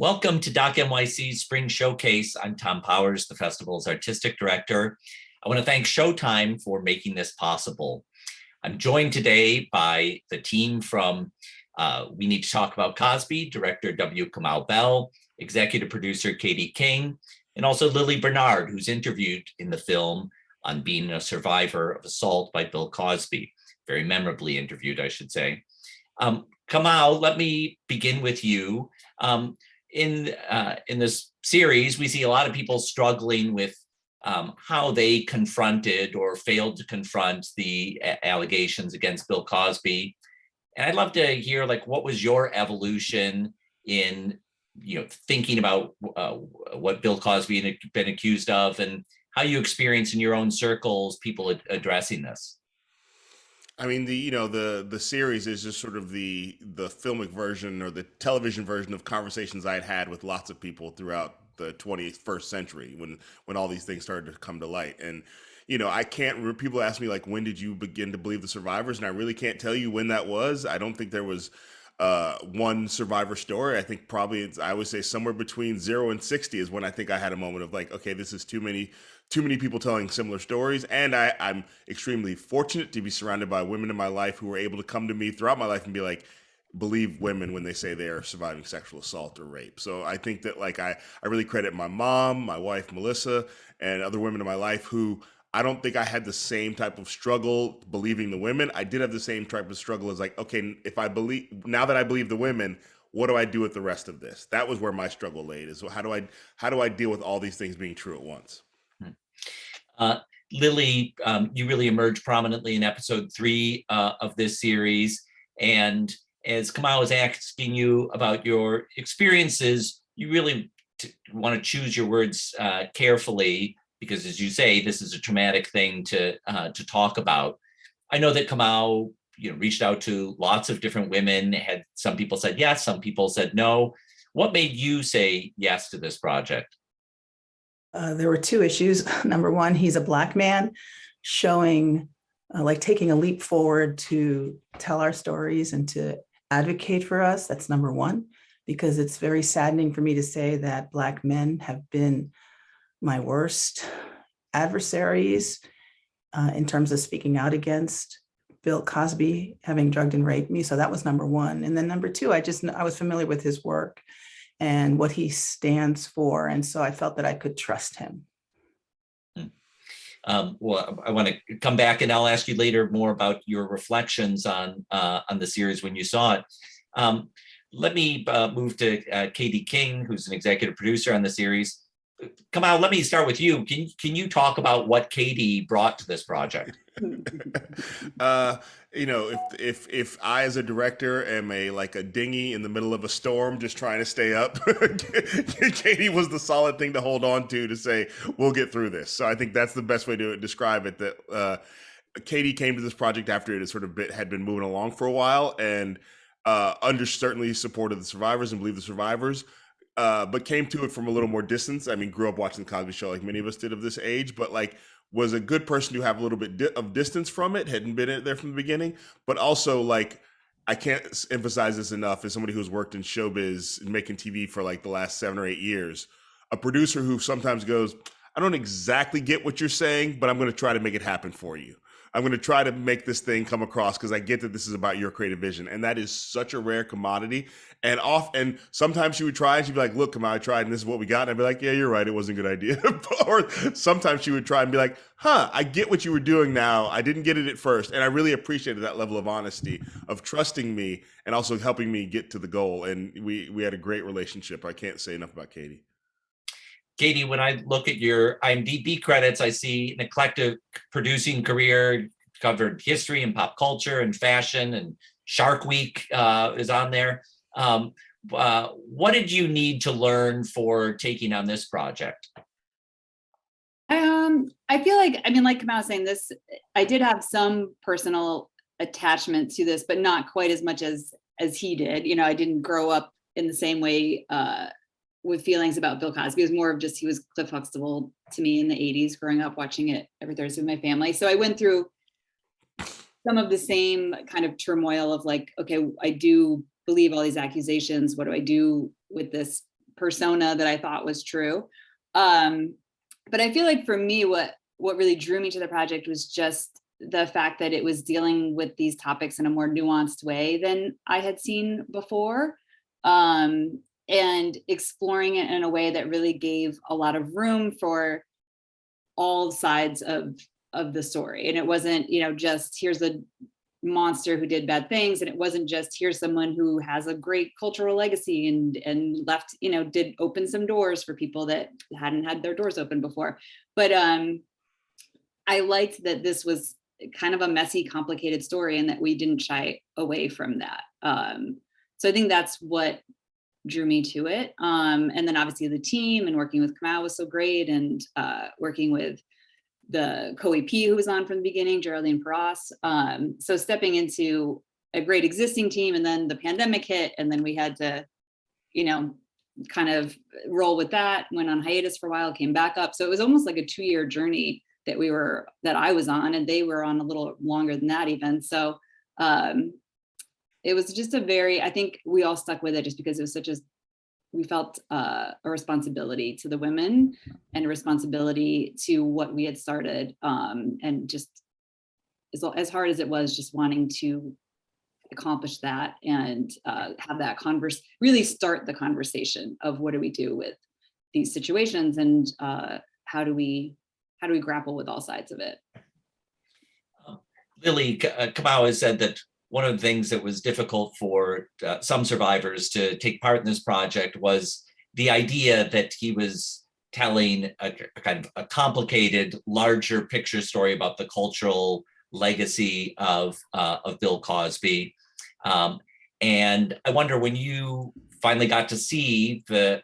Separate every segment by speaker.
Speaker 1: Welcome to Doc NYC's Spring Showcase. I'm Tom Powers, the festival's artistic director. I want to thank Showtime for making this possible. I'm joined today by the team from We Need to Talk About Cosby, director W. Kamau Bell, executive producer Katie King, and also Lili Bernard, who's interviewed in the film on being a survivor of assault by Bill Cosby. Very memorably interviewed, I should say. Kamau, let me begin with you. In this series, we see a lot of people struggling with how they confronted or failed to confront the allegations against Bill Cosby. And I'd love to hear, like, what was your evolution in, thinking about what Bill Cosby had been accused of, and how you experience in your own circles people addressing this.
Speaker 2: I mean, the series is just sort of the filmic version or the television version of conversations I had with lots of people throughout the 21st century when all these things started to come to light. And I can't. People ask me, like, when did you begin to believe the survivors? And I really can't tell you when that was. I don't think there was one survivor story. I think probably I would say somewhere between 0 and 60 is when I think I had a moment of, like, okay, this is too many people telling similar stories. And I'm extremely fortunate to be surrounded by women in my life who were able to come to me throughout my life and be like, believe women when they say they are surviving sexual assault or rape. So I think that, like, I really credit my mom, my wife, Melissa, and other women in my life who I don't think I had the same type of struggle believing the women. I did have the same type of struggle as, like, okay, if I believe, now that I believe the women, what do I do with the rest of this? That was where my struggle laid, is how do I deal with all these things being true at once?
Speaker 1: Uh, Lili, you really emerged prominently in episode 3 of this series. And as Kamau was asking you about your experiences, you really want to choose your words carefully, because, as you say, this is a traumatic thing to talk about. I know that Kamau, reached out to lots of different women. Had some people said yes, some people said no. What made you say yes to this project?
Speaker 3: There were two issues. Number one, he's a Black man showing, like, taking a leap forward to tell our stories and to advocate for us. That's number one, because it's very saddening for me to say that Black men have been my worst adversaries in terms of speaking out against Bill Cosby having drugged and raped me. So that was number one. And then number two, I was familiar with his work and what he stands for. And so I felt that I could trust him.
Speaker 1: Well, I want to come back and I'll ask you later more about your reflections on the series when you saw it. Let me move to Katie King, who's an executive producer on the series. Kamau, let me start with you. Can you talk about what Katie brought to this project?
Speaker 2: If I, as a director, am like a dinghy in the middle of a storm just trying to stay up, Katie was the solid thing to hold on to say, we'll get through this. So I think that's the best way to describe it, that Katie came to this project after it had been moving along for a while, and certainly supported the survivors and believed the survivors, but came to it from a little more distance. I mean, grew up watching the Cosby Show like many of us did of this age, but, like, was a good person to have a little bit of distance from it, hadn't been there from the beginning, but also, like, I can't emphasize this enough, as somebody who's worked in showbiz and making TV for, like, the last 7 or 8 years, a producer who sometimes goes, I don't exactly get what you're saying, but I'm going to try to make it happen for you. I'm going to try to make this thing come across because I get that this is about your creative vision. And that is such a rare commodity. And sometimes she would try and she'd be like, look, come on, I tried and this is what we got. And I'd be like, yeah, you're right. It wasn't a good idea. Or sometimes she would try and be like, I get what you were doing now. I didn't get it at first. And I really appreciated that level of honesty, of trusting me and also helping me get to the goal. And we had a great relationship. I can't say enough about Katie.
Speaker 1: Katie, when I look at your IMDb credits, I see an eclectic producing career, covered history and pop culture and fashion, and Shark Week is on there. What did you need to learn for taking on this project?
Speaker 4: I feel like, like Kamau was saying, this, I did have some personal attachment to this, but not quite as much as he did. I didn't grow up in the same way with feelings about Bill Cosby. It was more of just, he was Cliff Huxtable to me in the 80s, growing up watching it every Thursday with my family. So I went through some of the same kind of turmoil of, like, okay, I do believe all these accusations. What do I do with this persona that I thought was true. But I feel like for me, what really drew me to the project was just the fact that it was dealing with these topics in a more nuanced way than I had seen before, and exploring it in a way that really gave a lot of room for all sides of the story. And it wasn't, just here's a monster who did bad things, and it wasn't just here's someone who has a great cultural legacy and left, did open some doors for people that hadn't had their doors open before. But I liked that this was kind of a messy, complicated story, and that we didn't shy away from that. So I think that's what drew me to it. And then obviously the team and working with Kamau was so great, and working with the co-EP who was on from the beginning, Geraldine Peras. So stepping into a great existing team, and then the pandemic hit, and then we had to, kind of roll with that, went on hiatus for a while, came back up. So it was almost like a 2-year journey that I was on, and they were on a little longer than that even. So it was just I think we all stuck with it just because it was we felt a responsibility to the women and a responsibility to what we had started. And just as hard as it was, just wanting to accomplish that and have that really start the conversation of what do we do with these situations, and how do we grapple with all sides of it.
Speaker 1: Lili, Kamau has said that one of the things that was difficult for some survivors to take part in this project was the idea that he was telling a kind of a complicated, larger picture story about the cultural legacy of Bill Cosby. And I wonder, when you finally got to see the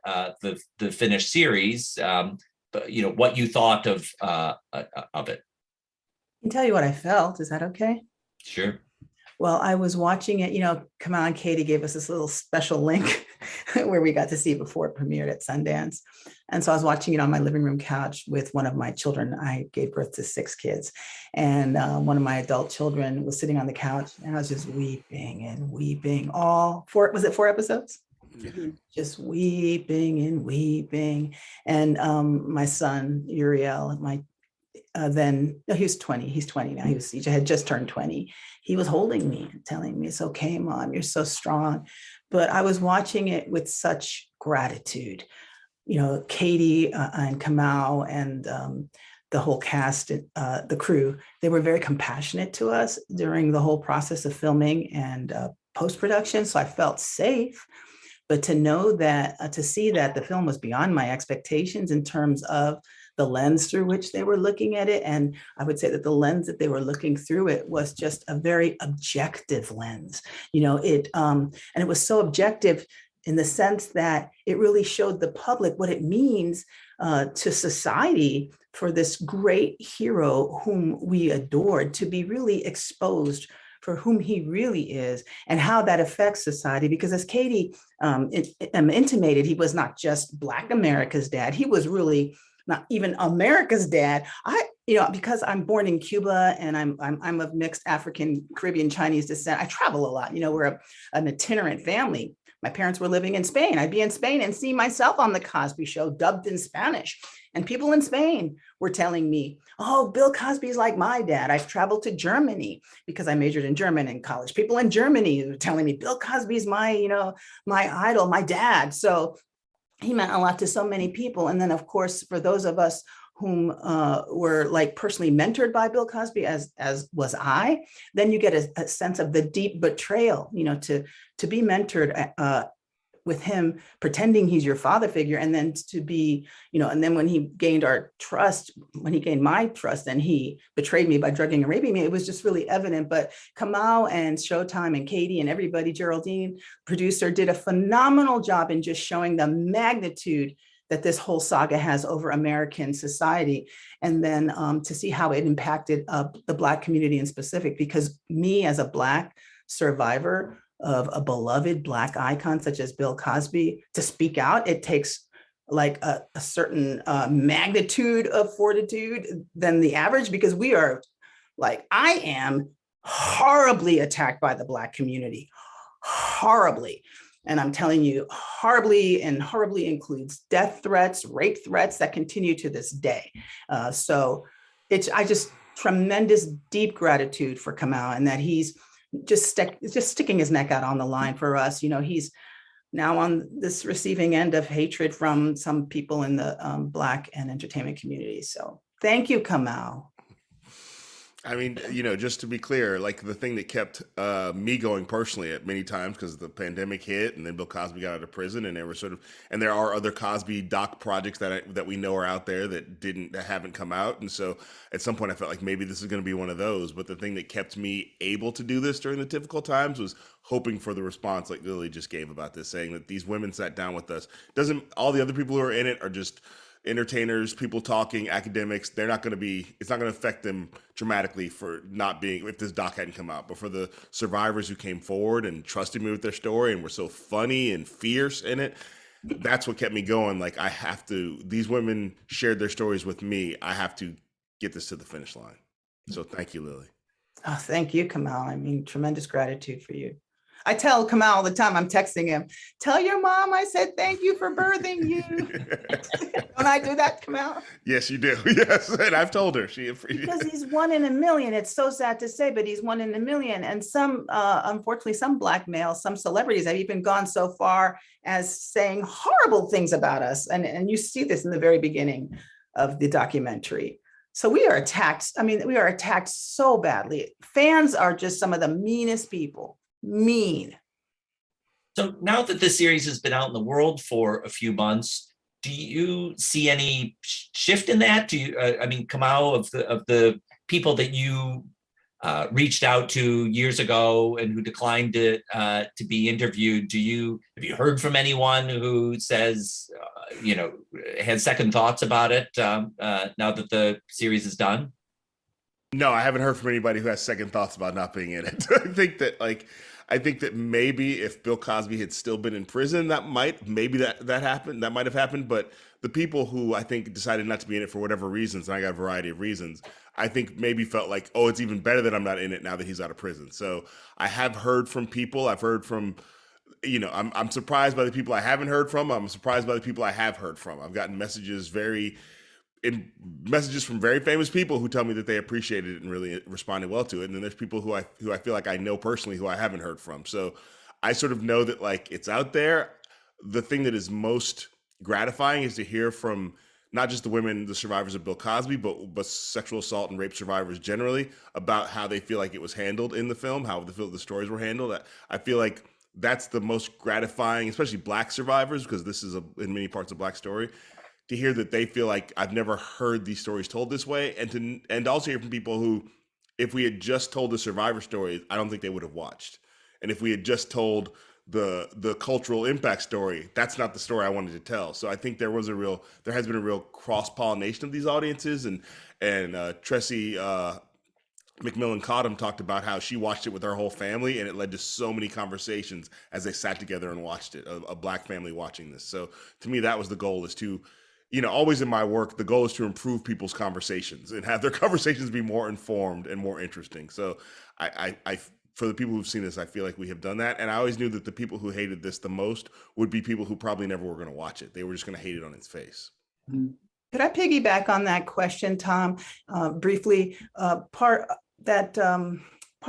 Speaker 1: finished series, what you thought of it.
Speaker 3: I can tell you what I felt. Is that okay?
Speaker 1: Sure.
Speaker 3: Well, I was watching it, Kamau and Katie gave us this little special link where we got to see it before it premiered at Sundance. And so I was watching it on my living room couch with one of my children. I gave birth to 6 kids. And one of my adult children was sitting on the couch, and I was just weeping and weeping. Was it 4 episodes?
Speaker 4: Mm-hmm.
Speaker 3: Just weeping and weeping. And my son, Uriel, he was 20. He's 20 now. He had just turned 20. He was holding me and telling me, "It's okay, Mom, you're so strong." But I was watching it with such gratitude. Katie and Kamau and the whole cast, the crew, they were very compassionate to us during the whole process of filming and post-production. So I felt safe. But to know that, to see that the film was beyond my expectations in terms of the lens through which they were looking at it. And I would say that the lens that they were looking through it was just a very objective lens. And it was so objective in the sense that it really showed the public what it means to society for this great hero whom we adored to be really exposed for whom he really is, and how that affects society. Because as Katie intimated, he was not just Black America's dad. He was really not even America's dad. Because I'm born in Cuba and I'm of mixed African, Caribbean, Chinese descent, I travel a lot. We're an itinerant family. My parents were living in Spain. I'd be in Spain and see myself on the Cosby Show dubbed in Spanish. And people in Spain were telling me, "Oh, Bill Cosby's like my dad." I've traveled to Germany because I majored in German in college. People in Germany were telling me, "Bill Cosby's my idol, my dad." So he meant a lot to so many people. And then, of course, for those of us whom were like personally mentored by Bill Cosby, as was I, then you get a sense of the deep betrayal, to be mentored with him, pretending he's your father figure, and then to be, and then when he gained my trust, and he betrayed me by drugging and raping me, it was just really evident. But Kamau and Showtime and Katie and everybody, Geraldine, producer, did a phenomenal job in just showing the magnitude that this whole saga has over American society. And then to see how it impacted the Black community in specific, because me as a Black survivor of a beloved Black icon such as Bill Cosby, to speak out, it takes like a certain magnitude of fortitude than the average, because we are I am horribly attacked by the Black community, horribly. And I'm telling you, horribly includes death threats, rape threats that continue to this day. So I just tremendous, deep gratitude for Kamau, and that he's just sticking his neck out on the line for us. He's now on this receiving end of hatred from some people in the Black and entertainment community. So thank you, Kamau.
Speaker 2: I mean, just to be clear, like the thing that kept me going personally at many times, because the pandemic hit and then Bill Cosby got out of prison, and there are other Cosby doc projects that we know are out there that haven't come out. And so at some point I felt like maybe this is going to be one of those. But the thing that kept me able to do this during the difficult times was hoping for the response like Lili just gave about this, saying that these women sat down with us. All the other people who are in it are just entertainers, people talking, academics. It's not going to affect them dramatically for not being, if this doc hadn't come out. But for the survivors who came forward and trusted me with their story and were so funny and fierce in it, that's what kept me going. Like, these women shared their stories with me. I have to get this to the finish line. So thank you, Lili.
Speaker 3: Oh, thank you, Kamau. I mean, tremendous gratitude for you. I tell Kamau all the time, I'm texting him, tell your mom I said thank you for birthing you. Don't I do that, Kamau?
Speaker 2: Yes, you do. Yes, and I've told her.
Speaker 3: Because he's 1 in a million. It's so sad to say, but he's 1 in a million. And unfortunately, some Black males, some celebrities have even gone so far as saying horrible things about us. And you see this in the very beginning of the documentary. So we are attacked. I mean, we are attacked so badly. Fans are just some of the meanest people. Mean.
Speaker 1: So now that this series has been out in the world for a few months, do you see any shift in that? Do you, Kamau, of the people that you reached out to years ago and who declined to be interviewed, have you heard from anyone who says, had second thoughts about it now that the series is done?
Speaker 2: No, I haven't heard from anybody who has second thoughts about not being in it. I think that maybe if Bill Cosby had still been in prison, that might have happened. But the people who I think decided not to be in it for whatever reasons, and I got a variety of reasons, I think maybe felt like, oh, it's even better that I'm not in it now that he's out of prison. So I have heard from people. I've heard from, I'm surprised by the people I haven't heard from. I'm surprised by the people I have heard from. I've gotten messages from very famous people who tell me that they appreciated it and really responded well to it. And then there's people who I feel like I know personally who I haven't heard from. So I sort of know that like it's out there. The thing that is most gratifying is to hear from not just the women, the survivors of Bill Cosby, but sexual assault and rape survivors generally, about how they feel like it was handled in the film, how the stories were handled. I feel like that's the most gratifying, especially Black survivors, because this is in many parts a Black story, to hear that they feel like I've never heard these stories told this way, and also hear from people who, if we had just told the survivor story, I don't think they would have watched. And if we had just told the cultural impact story, that's not the story I wanted to tell. So I think there has been a real cross-pollination of these audiences, and Tressie McMillan Cottom talked about how she watched it with her whole family, and it led to so many conversations as they sat together and watched it, a Black family watching this. So to me, that was the goal, is to, always in my work, the goal is to improve people's conversations and have their conversations be more informed and more interesting. So I for the people who've seen this, I feel like we have done that. And I always knew that the people who hated this the most would be people who probably never were going to watch it. They were just going to hate it on its face.
Speaker 3: Could I piggyback on that question, Tom, briefly? Part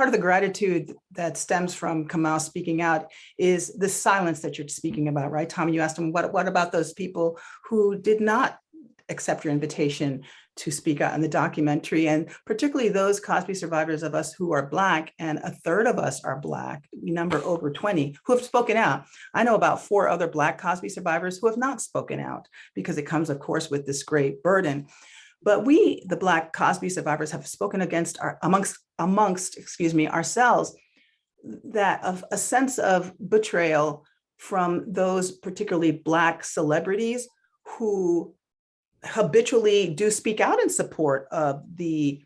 Speaker 3: of the gratitude that stems from Kamau speaking out is the silence that you're speaking about, right? Tom, you asked him, what about those people who did not accept your invitation to speak out in the documentary, and particularly those Cosby survivors of us who are Black, and a third of us are Black, we number over 20, who have spoken out. I know about 4 other Black Cosby survivors who have not spoken out, because it comes, of course, with this great burden. But we, the Black Cosby survivors, have spoken against amongst ourselves, that of a sense of betrayal from those particularly Black celebrities who habitually do speak out in support of the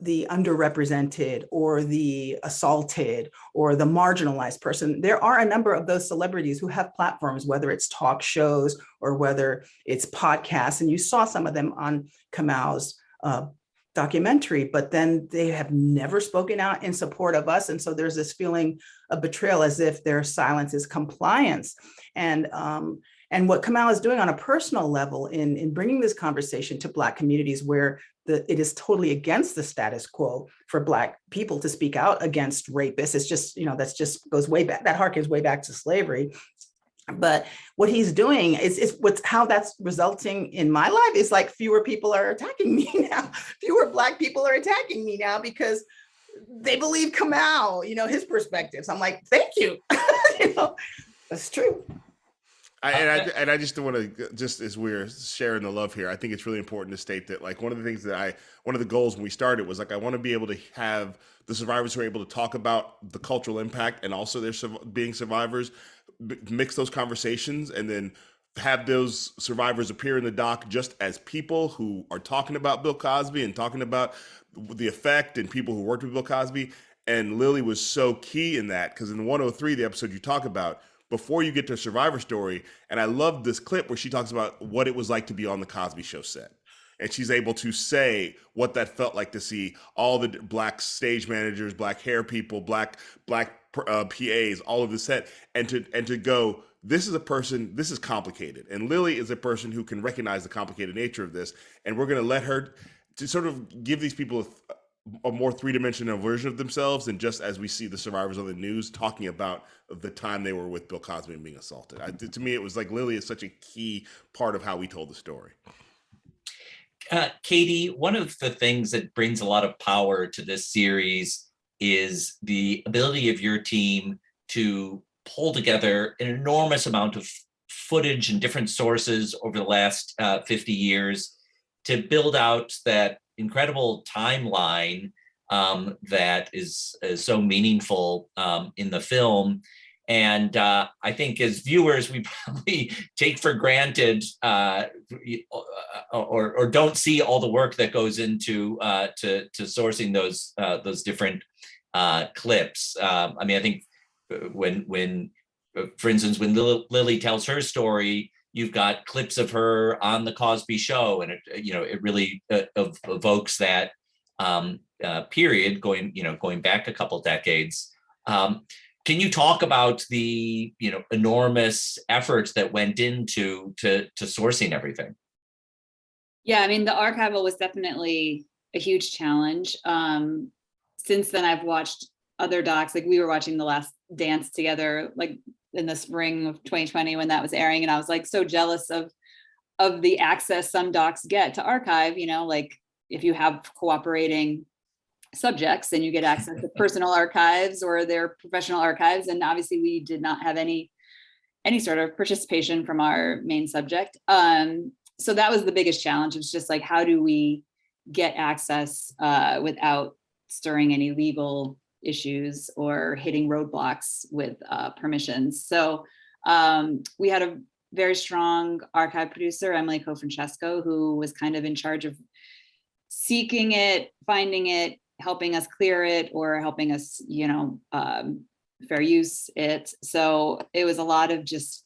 Speaker 3: underrepresented or the assaulted or the marginalized person. There are a number of those celebrities who have platforms, whether it's talk shows or whether it's podcasts. And you saw some of them on Kamau's documentary, but then they have never spoken out in support of us. And so there's this feeling of betrayal, as if their silence is compliance. And what Kamau is doing on a personal level in bringing this conversation to Black communities, where it is totally against the status quo for Black people to speak out against rapists. It's just, that's just goes way back, that harkens way back to slavery. But what he's doing is how that's resulting in my life is like fewer people are attacking me now. Fewer Black people are attacking me now because they believe Kamau, his perspectives. I'm like, thank you. That's true.
Speaker 2: I just want to, just as we're sharing the love here, I think it's really important to state that, like, one of the things that one of the goals when we started was, like, I want to be able to have the survivors who are able to talk about the cultural impact and also their being survivors, mix those conversations, and then have those survivors appear in the doc just as people who are talking about Bill Cosby and talking about the effect, and people who worked with Bill Cosby. And Lili was so key in that, because in 103, the episode you talk about, before you get to Survivor story, and I love this clip where she talks about what it was like to be on the Cosby Show set. And she's able to say what that felt like to see all the Black stage managers, Black hair people, Black PAs, all of the set, and to go, this is a person, this is complicated. And Lili is a person who can recognize the complicated nature of this. And we're going to let her to sort of give these people a more three-dimensional version of themselves, and just as we see the survivors on the news talking about the time they were with Bill Cosby and being assaulted. To me, it was like Lili is such a key part of how we told the story.
Speaker 1: Katie, one of the things that brings a lot of power to this series is the ability of your team to pull together an enormous amount of footage and different sources over the last 50 years to build out that incredible timeline that is so meaningful in the film. And I think as viewers, we probably take for granted or don't see all the work that goes into to sourcing those different clips. I mean, I think when for instance, when Lili tells her story, you've got clips of her on the Cosby Show, and it really evokes that period going back a couple decades. Can you talk about the enormous efforts that went into sourcing everything?
Speaker 4: Yeah, I mean, the archival was definitely a huge challenge. Since then, I've watched other docs. Like, we were watching The Last Dance together, like in the spring of 2020 when that was airing, and I was like so jealous of the access some docs get to archive. Like, if you have cooperating subjects and you get access to personal archives or their professional archives, and obviously we did not have any sort of participation from our main subject. So that was the biggest challenge. It was just like, how do we get access without stirring any legal issues or hitting roadblocks with permissions? So we had a very strong archive producer, Emily Cofrancesco, who was kind of in charge of seeking it, finding it, helping us clear it, or helping us, fair use it. So it was a lot of just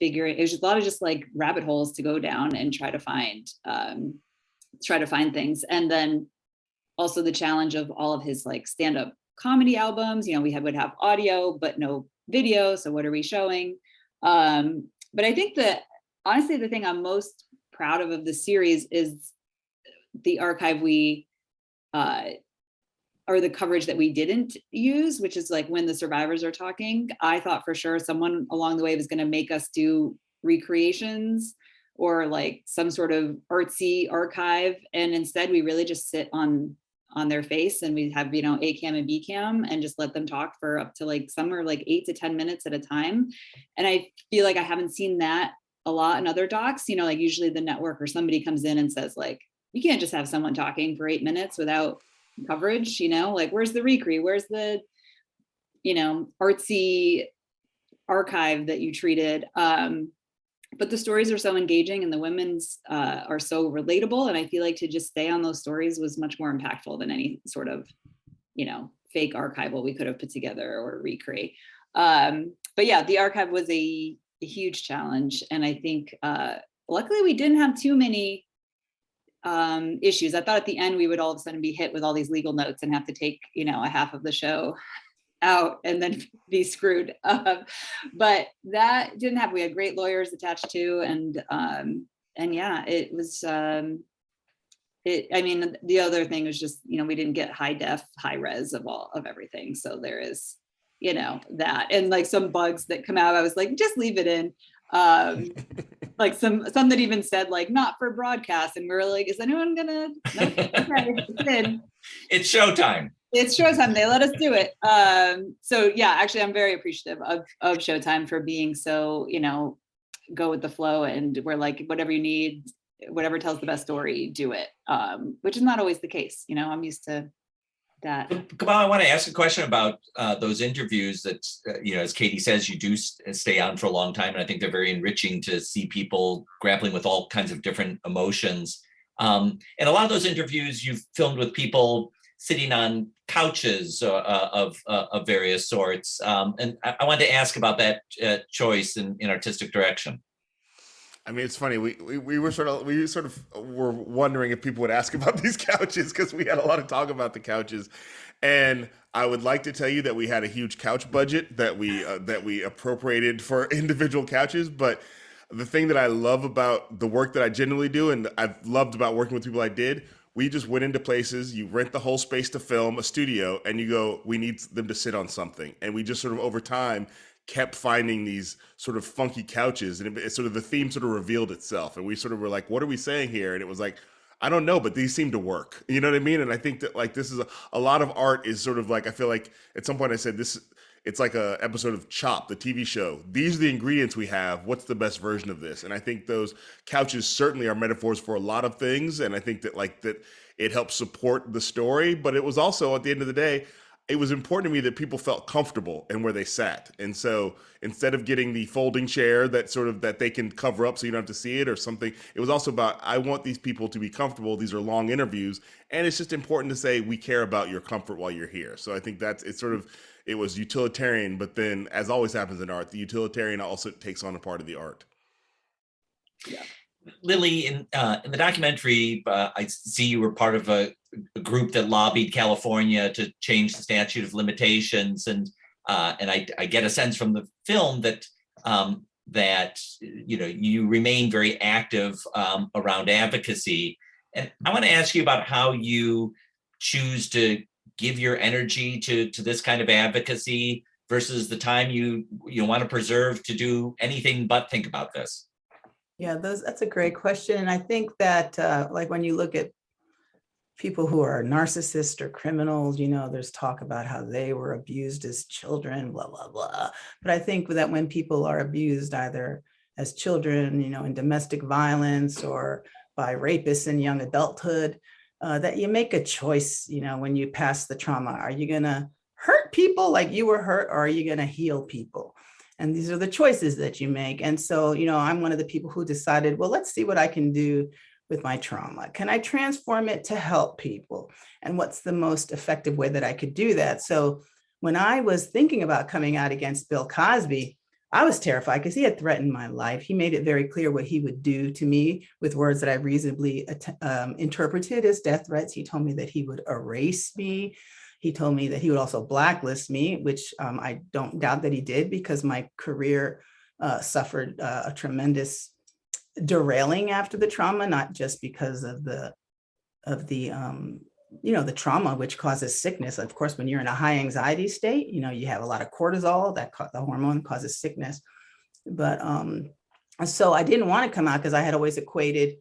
Speaker 4: like rabbit holes to go down and try to find things. And then also the challenge of all of his like stand-up comedy albums. We would have audio, but no video. So what are we showing? But I think that honestly, the thing I'm most proud of the series is the archive or the coverage that we didn't use, which is like when the survivors are talking. I thought for sure someone along the way was going to make us do recreations or like some sort of artsy archive. And instead we really just sit on their face, and we have, A cam and B cam, and just let them talk for up to like somewhere like 8 to 10 minutes at a time. And I feel like I haven't seen that a lot in other docs. Like usually the network or somebody comes in and says like, you can't just have someone talking for 8 minutes without coverage, like where's the recre, where's the artsy archive that you treated. But the stories are so engaging, and the women's are so relatable, and I feel like to just stay on those stories was much more impactful than any sort of fake archival we could have put together or recreate. But yeah, the archive was a huge challenge, and I think luckily we didn't have too many issues. I thought at the end we would all of a sudden be hit with all these legal notes and have to take, you know, a half of the show out and then be screwed. But that didn't happen. We had great lawyers attached to, and yeah, it was. I mean, the other thing was just, you know, we didn't get high def, high res of everything. So there is, you know, that, and like some bugs that come out, I was like, just leave it in. Like some that even said like not for broadcast, and we were like, is anyone gonna? No, okay, it's in.
Speaker 1: It's Showtime.
Speaker 4: It's Showtime. They let us do it. So yeah, actually, I'm very appreciative of Showtime for being so, you know, go with the flow, and we're like, whatever you need, whatever tells the best story, do it. Which is not always the case. You know, I'm used to that.
Speaker 1: Kamau, I want to ask a question about those interviews that, you know, as Katie says, you do stay on for a long time. And I think they're very enriching to see people grappling with all kinds of different emotions. And a lot of those interviews you've filmed with people sitting on couches of various sorts. And I wanted to ask about that choice in artistic direction.
Speaker 2: I mean, it's funny. We were sort of were wondering if people would ask about these couches, because we had a lot of talk about the couches, and I would like to tell you that we had a huge couch budget that we appropriated for individual couches. But the thing that I love about the work that I genuinely do, and I've loved about working with people I did, we just went into places, you rent the whole space to film, a studio, and you go, we need them to sit on something, and we just sort of over time kept finding these sort of funky couches, and it sort of, the theme sort of revealed itself, and we sort of were like, what are we saying here? And it was like, I don't know, but these seem to work. You know what I mean? And I think that like this is a lot of art is sort of like, I feel like at some point I said this, it's like a episode of Chopped, the TV show. These are the ingredients we have. What's the best version of this? And I think those couches certainly are metaphors for a lot of things. And I think that like that it helps support the story, but it was also at the end of the day, it was important to me that people felt comfortable in where they sat. And so instead of getting the folding chair that sort of that they can cover up so you don't have to see it or something, it was also about, I want these people to be comfortable. These are long interviews. And it's just important to say, we care about your comfort while you're here. So I think that's, it's sort of, it was utilitarian, but then as always happens in art, the utilitarian also takes on a part of the art.
Speaker 1: Yeah. Lili, in the documentary, I see you were part of a group that lobbied California to change the statute of limitations, and I get a sense from the film that that you know you remain very active around advocacy. And I want to ask you about how you choose to give your energy to this kind of advocacy versus the time you want to preserve to do anything but think about this.
Speaker 3: Yeah, that's a great question. And I think that like when you look at people who are narcissists or criminals, you know, there's talk about how they were abused as children, blah, blah, blah. But I think that when people are abused either as children, you know, in domestic violence or by rapists in young adulthood, that you make a choice, you know, when you pass the trauma. Are you going to hurt people like you were hurt, or are you going to heal people? And these are the choices that you make. And so, you know, I'm one of the people who decided, well, let's see what I can do with my trauma. Can I transform it to help people? And what's the most effective way that I could do that? So when I was thinking about coming out against Bill Cosby, I was terrified because he had threatened my life. He made it very clear what he would do to me with words that I reasonably interpreted as death threats. He told me that he would erase me. He told me that he would also blacklist me, which I don't doubt that he did, because my career suffered a tremendous derailing after the trauma, not just because of the you know, the trauma, which causes sickness. Of course, when you're in a high anxiety state, you know, you have a lot of cortisol, that the hormone causes sickness. But so I didn't want to come out because I had always equated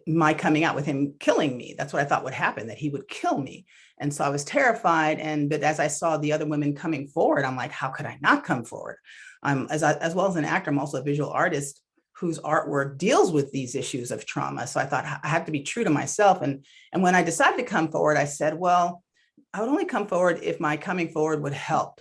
Speaker 3: my coming out with him killing me. That's what I thought would happen, that he would kill me. And so I was terrified. But as I saw the other women coming forward, I'm like, how could I not come forward? As well as an actor, I'm also a visual artist whose artwork deals with these issues of trauma. So I thought I have to be true to myself. And when I decided to come forward, I said, well, I would only come forward if my coming forward would help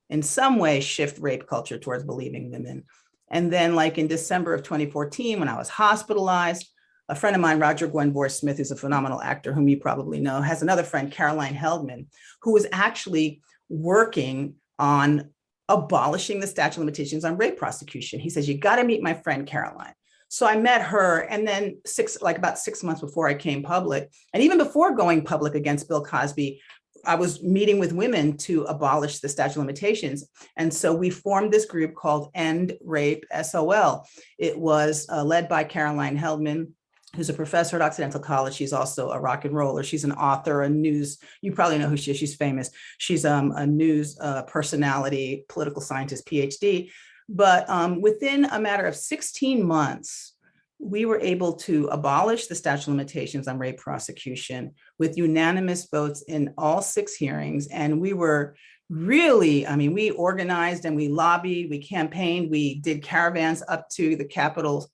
Speaker 3: in some way shift rape culture towards believing women. And then like in December of 2014, when I was hospitalized, a friend of mine, Roger Gwenbohr-Smith, who's a phenomenal actor whom you probably know, has another friend, Caroline Heldman, who was actually working on abolishing the statute of limitations on rape prosecution. He says, you got to meet my friend Caroline. So I met her, and then about 6 months before I came public, and even before going public against Bill Cosby, I was meeting with women to abolish the statute of limitations. And so we formed this group called End Rape SOL. It was led by Caroline Heldman, who's a professor at Occidental College. She's also a rock and roller. She's an author, you probably know who she is. She's famous. She's a news personality, political scientist, PhD. But within a matter of 16 months, we were able to abolish the statute of limitations on rape prosecution with unanimous votes in all 6 hearings. And we were really, we organized and we lobbied, we campaigned, we did caravans up to the capital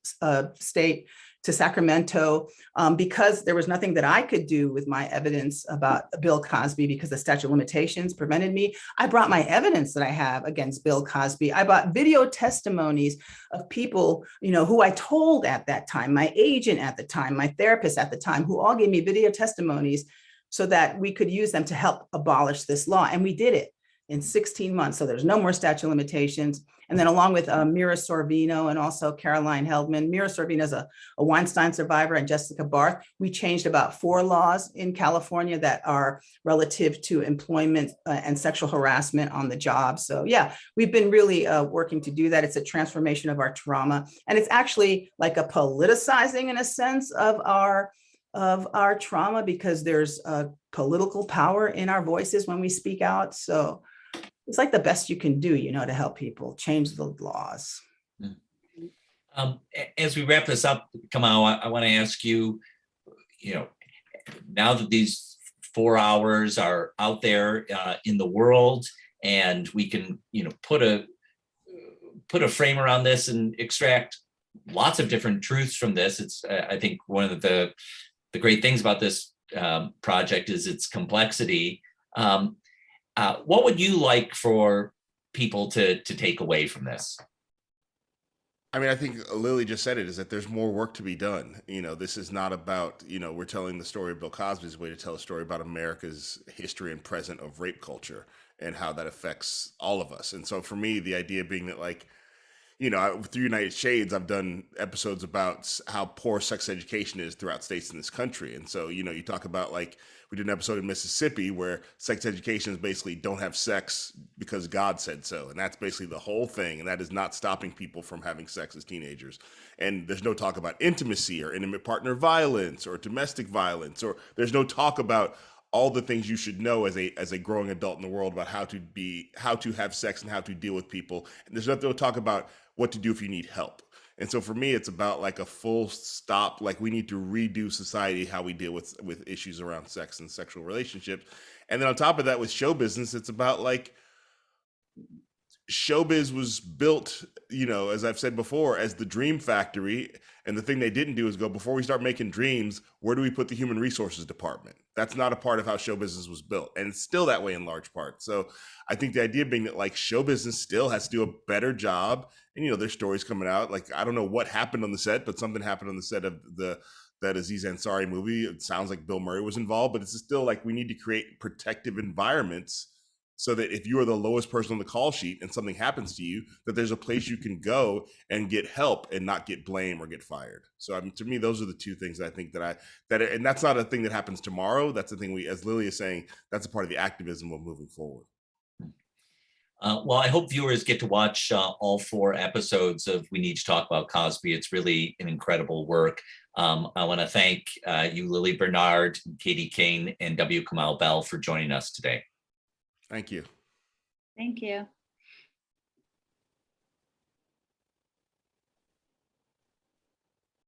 Speaker 3: state, to Sacramento, because there was nothing that I could do with my evidence about Bill Cosby because the statute of limitations prevented me. I brought my evidence that I have against Bill Cosby. I brought video testimonies of people, who I told at that time, my agent at the time, my therapist at the time, who all gave me video testimonies so that we could use them to help abolish this law. And we did it in 16 months. So there's no more statute of limitations. And then along with Mira Sorvino and also Caroline Heldman, Mira Sorvino is a Weinstein survivor, and Jessica Barth, we changed about 4 laws in California that are relative to employment and sexual harassment on the job. So yeah, we've been really working to do that. It's a transformation of our trauma. And it's actually like a politicizing, in a sense, of our trauma, because there's political power in our voices when we speak out. So it's like the best you can do, to help people change the laws.
Speaker 1: As we wrap this up, Kamau, I want to ask you, now that these 4 hours are out there in the world, and we can, put a frame around this and extract lots of different truths from this. It's, I think, one of the great things about this project is its complexity. What would you like for people to take away from this?
Speaker 2: I think Lili just said it, is that there's more work to be done. This is not about, we're telling the story of Bill Cosby's way to tell a story about America's history and present of rape culture and how that affects all of us. And so for me, the idea being that, through United Shades, I've done episodes about how poor sex education is throughout states in this country. And so, you talk about, we did an episode in Mississippi where sex education is basically don't have sex because God said so. And that's basically the whole thing. And that is not stopping people from having sex as teenagers. And there's no talk about intimacy or intimate partner violence or domestic violence, or there's no talk about all the things you should know as a growing adult in the world about how to have sex and how to deal with people. And there's nothing to talk about what to do if you need help. And so for me, it's about a full stop. We need to redo society, how we deal with issues around sex and sexual relationships. And then on top of that, with show business, it's about showbiz was built, as I've said before, as the dream factory. And the thing they didn't do is go, before we start making dreams, where do we put the human resources department? That's not a part of how show business was built. And it's still that way in large part. So I think the idea being that show business still has to do a better job. And, there's stories coming out. I don't know what happened on the set, but something happened on the set of that Aziz Ansari movie. It sounds like Bill Murray was involved, but it's still we need to create protective environments so that if you are the lowest person on the call sheet and something happens to you, that there's a place you can go and get help and not get blamed or get fired. So to me, those are the 2 things that I think and that's not a thing that happens tomorrow. That's the thing as Lili is saying, that's a part of the activism of moving forward.
Speaker 1: Well, I hope viewers get to watch all 4 episodes of We Need to Talk About Cosby. It's really an incredible work. I want to thank you, Lili Bernard, Katie Kane, and W. Kamau Bell for joining us today.
Speaker 2: Thank you.
Speaker 4: Thank you.